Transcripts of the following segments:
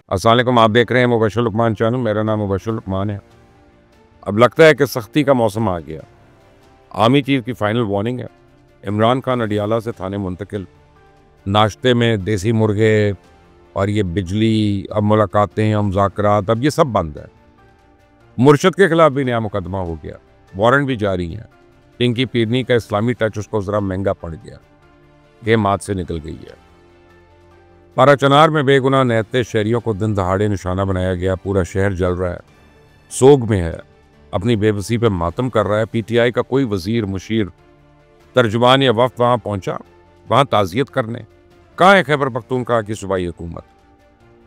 अस्सलाम वालेकुम, आप देख रहे हैं मुबशर लुकमान चैनल। मेरा नाम मुबशर लुकमान है। अब लगता है कि सख्ती का मौसम आ गया। आर्मी चीफ की फाइनल वार्निंग है। इमरान खान अडियाला से थाने मुंतकिल। नाश्ते में देसी मुर्गे और ये बिजली, अब मुलाकातें, अब मुज़ाकरात, अब ये सब बंद है। मुर्शद के खिलाफ भी नया मुकदमा हो गया, वारंट भी जारी हैं। पिंकी पीरनी का इस्लामी टच उसको ज़रा महंगा पड़ गया। गेम हाथ से निकल गई है। पाराचनार में बेगुनाह निहत्ते शहरियों को दिन दहाड़े निशाना बनाया गया। पूरा शहर जल रहा है, सोग में है, अपनी बेबसी पे मातम कर रहा है। पीटीआई का कोई वजीर, मुशीर, तर्जुमान या वफ्द वहां पहुंचा, वहां ताज़ियत करने? कहाँ है खैबर पख्तूनख्वा की सूबाई हुकूमत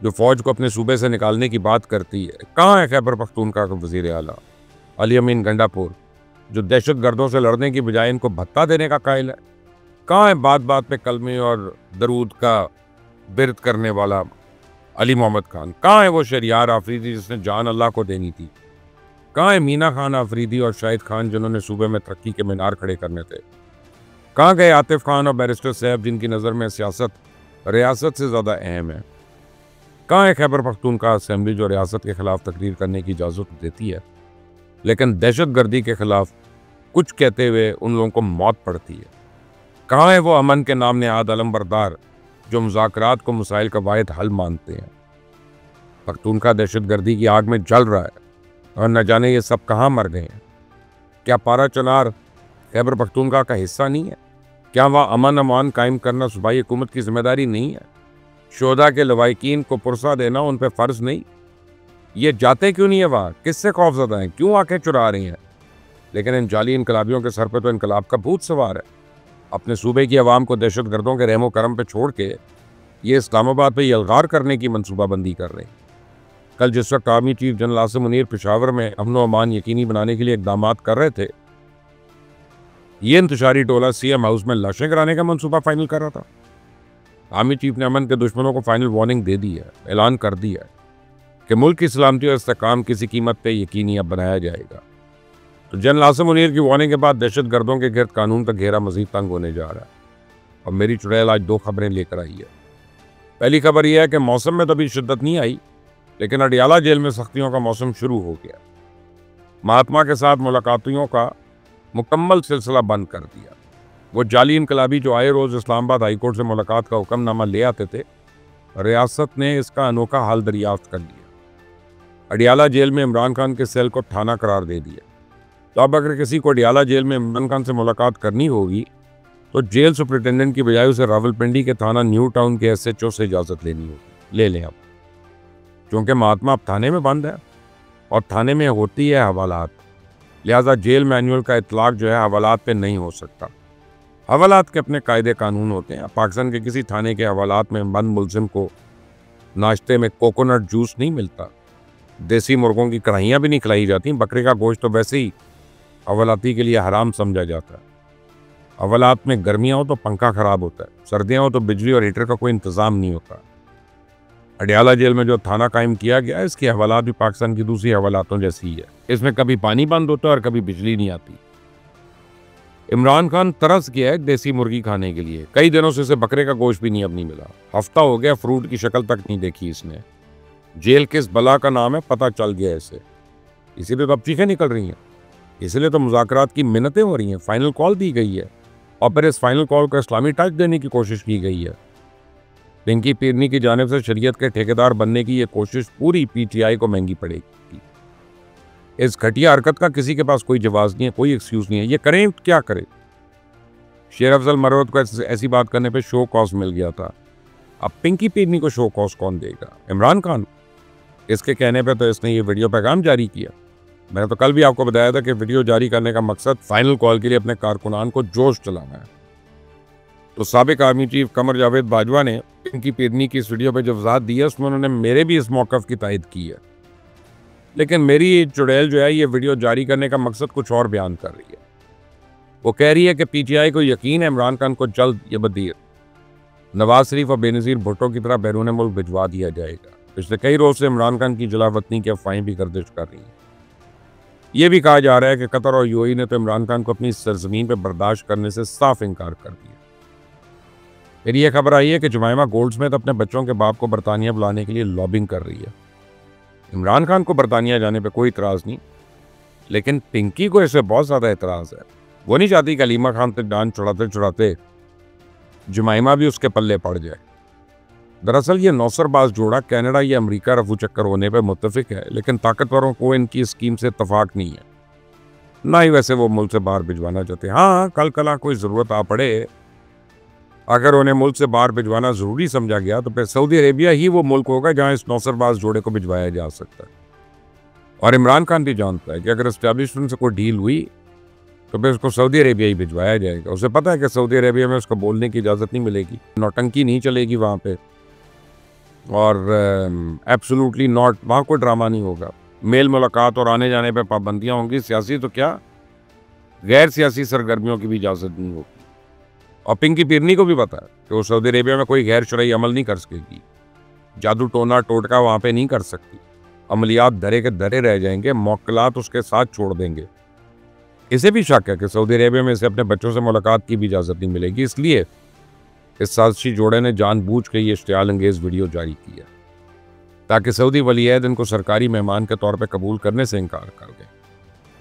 जो फौज को अपने सूबे से निकालने की बात करती है? कहाँ है खैबर पख्तूनख्वा का वजीर आला अली अमीन गंडापुर जो दहशत गर्दों से लड़ने की बजाय इनको भत्ता देने का कायल है? कहाँ है बात बात पे कलमे और दरूद का बिरत करने वाला अली मोहम्मद खान? कहाँ है वो शरियार आफरीदी जिसने जान अल्लाह को देनी थी? कहाँ है मीना खान आफरीदी और शाहिद खान जिन्होंने सूबे में तरक्की के मीनार खड़े करने थे? कहाँ गए आतिफ खान और बैरिस्टर साहब जिनकी नज़र में सियासत रियासत से ज़्यादा अहम है? कहाँ है खैबर पख्तूनख्वा असेंबली जो रियासत के खिलाफ तकरीर करने की इजाज़त देती है लेकिन दहशत गर्दी के खिलाफ कुछ कहते हुए उन लोगों को मौत पड़ती है? कहाँ है वो अमन के नाम नेहाद अलम बरदार जो मुज़ाकरात को मसाइल का वाहिद हल मानते हैं? पख्तूनख्वा दहशत गर्दी की आग में जल रहा है और न जाने ये सब कहाँ मर गए हैं। क्या पाराचनार खैबर पख्तूनख्वा का हिस्सा नहीं है? क्या वहाँ अमन अमान कायम करना सूबाई हुकूमत की जिम्मेदारी नहीं है? शोधा के लवाकिन को पुरसा देना उन पर फ़र्ज नहीं? ये जाते क्यों नहीं है वहाँ? किससे खौफज़दा हैं? क्यों आंखें चुरा रही हैं? लेकिन इन जाली इनकलाबियों के सर पर तो इनकलाब का भूत सवार है। अपने सूबे की आवाम को दहशत गर्दों के रहमो करम पे छोड़ के ये इस्लामाबाद पे यलगार करने की मनसूबाबंदी कर रहे हैं। कल जिस वक्त army chief general Asim Munir Peshawar में अमन व अमान यकीनी बनाने के लिए इकदाम कर रहे थे, ये इंतशारी टोला सीएम हाउस में लाशें गिराने का मनसूबा फाइनल कर रहा था। आर्मी चीफ ने अमन के दुश्मनों को फाइनल वार्निंग दे दी है, ऐलान कर दिया है कि मुल्क की सलामती और इस्तेहकाम किसी कीमत पर यकीनी अब बनाया जाएगा। तो जनरल आसिम मुनीर की वार्निंग के बाद दहशत गर्दों के गिरद कानून का घेरा मजीद तंग होने जा रहा है। और मेरी चुड़ैल आज दो खबरें लेकर आई है। पहली खबर यह है कि मौसम में तो अभी शिद्दत नहीं आई लेकिन अडियाला जेल में सख्तियों का मौसम शुरू हो गया। महात्मा के साथ मुलाकातियों का मुकम्मल सिलसिला बंद कर दिया। वो जाली इनकलाबी जो आए रोज़ इस्लामाबाद हाईकोर्ट से मुलाकात का हुक्मनामा ले आते थे, रियासत ने इसका अनोखा हाल दरियाफ्त कर लिया। अडियाला जेल में इमरान खान के सेल को थाना करार दे दिया। तो अब अगर किसी को अडियाला जेल में इमरान खान से मुलाकात करनी होगी तो जेल सुपरिटेंडेंट की बजाय उसे रावलपिंडी के थाना न्यू टाउन के SHO से इजाज़त लेनी होगी। ले लें अब, क्योंकि महात्मा अब थाने में बंद है और थाने में होती है हवालात, लिहाजा जेल मैनुअल का इतलाक जो है हवालात पे नहीं हो सकता। हवालात के अपने कायदे कानून होते हैं। पाकिस्तान के किसी थाने के हवालात में बंद मुलजिम को नाश्ते में कोकोनट जूस नहीं मिलता, देसी मुर्गों की कढ़ाइयाँ भी नहीं खिलाई जाती, बकरे का गोश्त तो वैसे ही हवालाती के लिए हराम समझा जाता है। हवालात में गर्मियाँ हो तो पंखा खराब होता है, सर्दियाँ हो तो बिजली और हीटर का कोई इंतज़ाम नहीं होता। अडियाला जेल में जो थाना कायम किया गया है इसकी हवालात भी पाकिस्तान की दूसरी हवालातों जैसी ही है। इसमें कभी पानी बंद होता है और कभी बिजली नहीं आती। इमरान खान तरस गया है देसी मुर्गी खाने के लिए। कई दिनों से इसे बकरे का गोश्त भी नहीं अब नहीं मिला। हफ्ता हो गया फ्रूट की शक्ल तक नहीं देखी इसने। जेल किस बला का नाम है पता चल गया इसे, इसीलिए तो अब चीखें निकल रही हैं। इसलिए तो मुज़ाकरात की मिन्नतें हो रही हैं। फाइनल कॉल दी गई है और फिर इस फाइनल कॉल को इस्लामी टच देने की कोशिश की गई है। पिंकी पीरनी की जानिब से शरीयत के ठेकेदार बनने की ये कोशिश पूरी पीटीआई को महंगी पड़ेगी। इस घटिया हरकत का किसी के पास कोई जवाब नहीं है, कोई एक्सक्यूज नहीं है। ये करें क्या करें? शेर अफजल मरवत को ऐसी बात करने पे शो कॉज मिल गया था। अब पिंकी पीरनी को शो कॉज कौन देगा? इमरान खान। इसके कहने पे तो इसने ये वीडियो पैगाम जारी किया। मैंने तो कल भी आपको बताया था कि वीडियो जारी करने का मकसद फाइनल कॉल के लिए अपने कारकुनान को जोश दिलाना है। तो साबिक आर्मी चीफ कमर जावेद बाजवा ने पिंकी पीरनी की इस वीडियो पे जो वजाहत दी है उसमें उन्होंने मेरे भी इस मौक़िफ़ की तायद की है। लेकिन मेरी चुड़ैल जो है ये वीडियो जारी करने का मकसद कुछ और बयान कर रही है। वो कह रही है कि पीटीआई को यकीन है इमरान खान को जल्द ये बदीर नवाज शरीफ और बेनज़ीर भुट्टो की तरह बैरून मुल्क भिजवा दिया जाएगा। पिछले कई रोज़ से इमरान खान की जलावतनी की अफवाहें भी गर्दिश कर रही हैं। यह भी कहा जा रहा है कि कतर और यूएई ने तो इमरान खान को अपनी सरजमीन पर बर्दाश्त करने से साफ इनकार कर दिया। फिर ये खबर आई है कि जुमैमा गोल्डस्मिथ अपने बच्चों के बाप को बरतानिया बुलाने के लिए लॉबिंग कर रही है। इमरान खान को बरतानिया जाने पे कोई इतराज़ नहीं, लेकिन पिंकी को इससे बहुत ज़्यादा इतराज़ है। वो नहीं चाहती कि अलीमा खान तक डांस चढ़ाते चढ़ाते जुमैमा भी उसके पल्ले पड़ जाए। दरअसल ये नौसरबाज जोड़ा कनाडा या अमेरिका रफू चक्कर होने पर मुत्तफिक है, लेकिन ताकतवरों को इनकी स्कीम से इत्तफाक नहीं है, ना ही वैसे वो मुल्क से बाहर भिजवाना चाहते। हाँ, कल कला कोई ज़रूरत आ पड़े, अगर उन्हें मुल्क से बाहर भिजवाना ज़रूरी समझा गया तो फिर सऊदी अरेबिया ही वो मुल्क होगा जहाँ इस नौसरबाज जोड़े को भिजवाया जा सकता है। और इमरान खान भी जानता है कि अगर इस्टेब्लिशमेंट से कोई डील हुई तो फिर उसको सऊदी अरेबिया ही भिजवाया जाएगा। उसे पता है कि सऊदी अरेबिया में उसको बोलने की इजाज़त नहीं मिलेगी, नौटंकी नहीं चलेगी वहाँ पे, और एब्सोल्युटली नॉट, वहाँ कोई ड्रामा नहीं होगा। मेल मुलाकात और आने जाने पर पाबंदियाँ होंगी, सियासी तो क्या गैर सियासी सरगर्मियों की भी इजाज़त नहीं होगी। और पिंकी पिरनी को भी पता है कि वो सऊदी अरेबिया में कोई गैर शरई अमल नहीं कर सकेगी, जादू टोना टोटका वहाँ पे नहीं कर सकती, अमलियात धरे के धरे रह जाएंगे, मौक्कलात उसके साथ छोड़ देंगे। इसे भी शक है कि सऊदी अरेबिया में इसे अपने बच्चों से मुलाकात की भी इजाज़त नहीं मिलेगी, इसलिए इस साजिशी जोड़े ने जानबूझ के ये इश्तियाल अंगेज़ वीडियो जारी किया ताकि सऊदी वलीअहद इनको सरकारी मेहमान के तौर पर कबूल करने से इनकार कर दें।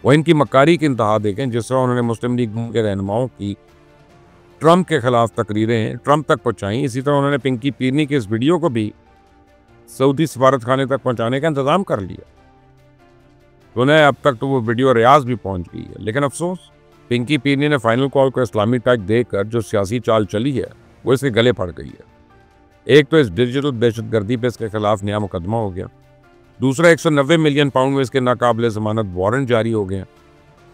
वो इनकी मक्कारी की इंतहा देखें, जिस तरह उन्होंने मुस्लिम लीग के रहनुमाओं की ट्रंप के खिलाफ तकरीरें ट्रंप तक पहुंचाई, इसी तरह उन्होंने पिंकी पिरनी के इस वीडियो को भी सऊदी सफारत खाने तक पहुंचाने का इंतजाम कर लिया। तो उन्हें अब तक तो वो वीडियो रियाज भी पहुंच गई है, लेकिन अफसोस पिंकी पिरनी ने फाइनल कॉल को इस्लामी टैग देकर जो सियासी चाल चली है वो इसके गले पड़ गई है। एक तो इस डिजिटल दहशतगर्दी पे इसके खिलाफ नया मुकदमा हो गया, दूसरा 190 मिलियन पाउंड में इसके नाकाबिले ज़मानत वारंट जारी हो गए।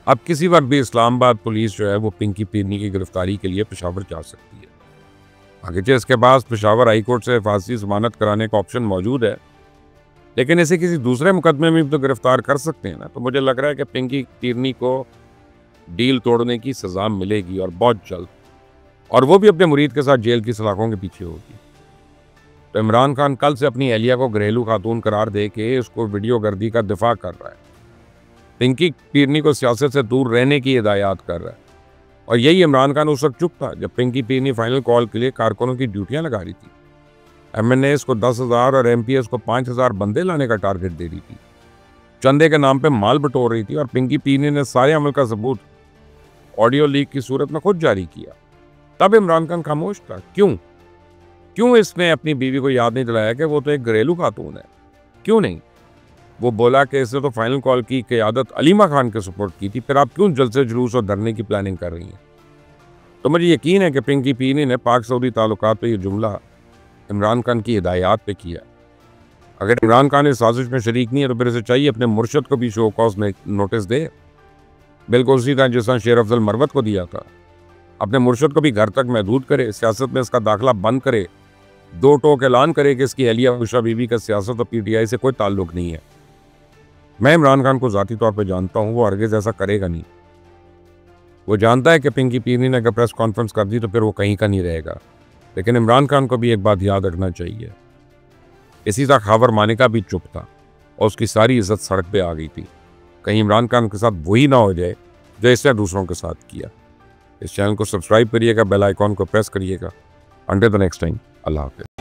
अब किसी वक्त भी इस्लामाबाद पुलिस जो है वो पिंकी पिरनी की गिरफ्तारी के लिए पेशावर जा सकती है। अगरचे इसके पास पेशावर हाई कोर्ट से हिफाजती ज़मानत कराने का ऑप्शन मौजूद है, लेकिन इसे किसी दूसरे मुकदमे में भी तो गिरफ्तार कर सकते हैं ना। तो मुझे लग रहा है कि पिंकी पिरनी को डील तोड़ने की सज़ा मिलेगी और बहुत जल्द, और वो भी अपने मुरीद के साथ जेल की सलाखों के पीछे होगी। तो इमरान खान कल से अपनी एहलिया को घरेलू खातून करार दे के उसको वीडियो गर्दी का दिफा कर रहा है, पिंकी पिरनी को सियासत से दूर रहने की हिदायत कर रहा है। और यही इमरान खान उस वक्त चुप था जब पिंकी पिरनी फाइनल कॉल के लिए कारकुनों की ड्यूटियां लगा रही थी। MNAs को 10,000 और MPs को 5,000 बंदे लाने का टारगेट दे रही थी, चंदे के नाम पे माल बटोर रही थी, और पिंकी पिरनी ने सारे अमल का सबूत ऑडियो लीक की सूरत में खुद जारी किया। तब इमरान खान खामोश था। क्यों इसने अपनी बीवी को याद नहीं दिलाया कि वो तो एक घरेलू खातून है? क्यों नहीं? वो बोला कि इसने तो फाइनल कॉल की क़यादत अलीमा खान के सपोर्ट की थी, फिर आप क्यों जलसे जुलूस और धरने की प्लानिंग कर रही हैं? तो मुझे यकीन है कि पिंकी पिरनी ने पाक सऊदी ताल्लुकात पे ये जुमला इमरान खान की हिदायत पे किया। अगर इमरान खान इस साजिश में शरीक नहीं है तो फिर इसे चाहिए अपने मुर्शद को भी शो कॉज नोटिस दे, बिल्कुल उसी तरह जिस तरह शेर अफजल मरवत को दिया था। अपने मुर्शद को भी घर तक महदूद करे, सियासत में इसका दाखिला बंद करे, दो टोक ऐलान करे कि इसकी अहलिया उषा बीबी का सियासत और PTI से कोई ताल्लुक नहीं है। मैं इमरान खान को ज़ाती तौर पर जानता हूँ, वो हरगिज़ ऐसा करेगा नहीं। वो जानता है कि पिंकी पिरनी ने अगर प्रेस कॉन्फ्रेंस कर दी तो फिर वो कहीं का नहीं रहेगा। लेकिन इमरान खान को भी एक बात याद रखना चाहिए, इसी तरह खबर मानिका भी चुप था और उसकी सारी इज्जत सड़क पे आ गई थी। कहीं इमरान खान के साथ वही ना हो जाए जो इसने दूसरों के साथ किया। इस चैनल को सब्सक्राइब करिएगा, बेल आइकॉन को प्रेस करिएगा। अंटिल द नेक्स्ट टाइम, अल्लाह हाफ़िज़।